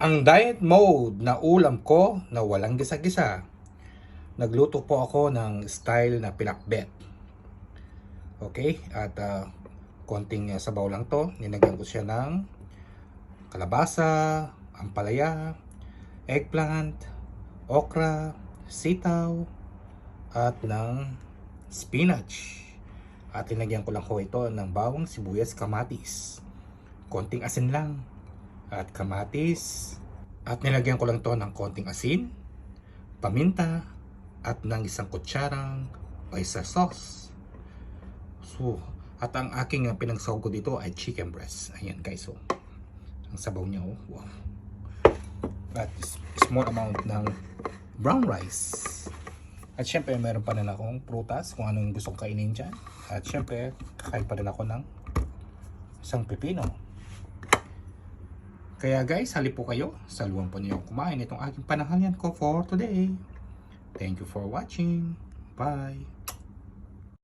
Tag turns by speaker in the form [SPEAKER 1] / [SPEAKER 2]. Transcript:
[SPEAKER 1] Ang diet mode na ulam ko na walang gisa-gisa. Nagluto po ako ng style na pinakbet. Okay? At konting sabaw lang to. Ninagyan ko siya ng kalabasa, ampalaya, eggplant, okra, sitaw, at ng spinach. At linagyan ko lang ko ito ng bawang, sibuyas, kamatis. Konting asin lang. At kamatis. At nilagyan ko lang to ng konting asin, paminta, at ng isang kutsarang oyster sauce. So, at ang aking pinagsawag ko dito ay chicken breast. Ayan guys, so ang sabaw niya, oh, wow. At small amount ng brown rice. At syempre meron pa rin akong prutas kung anong gusto kong kainin dyan. At syempre kakain pa rin ako ng isang pepino. Kaya guys, halip po kayo. Saluhan po niyo kumain itong aking pananghalian ko for today. Thank you for watching. Bye.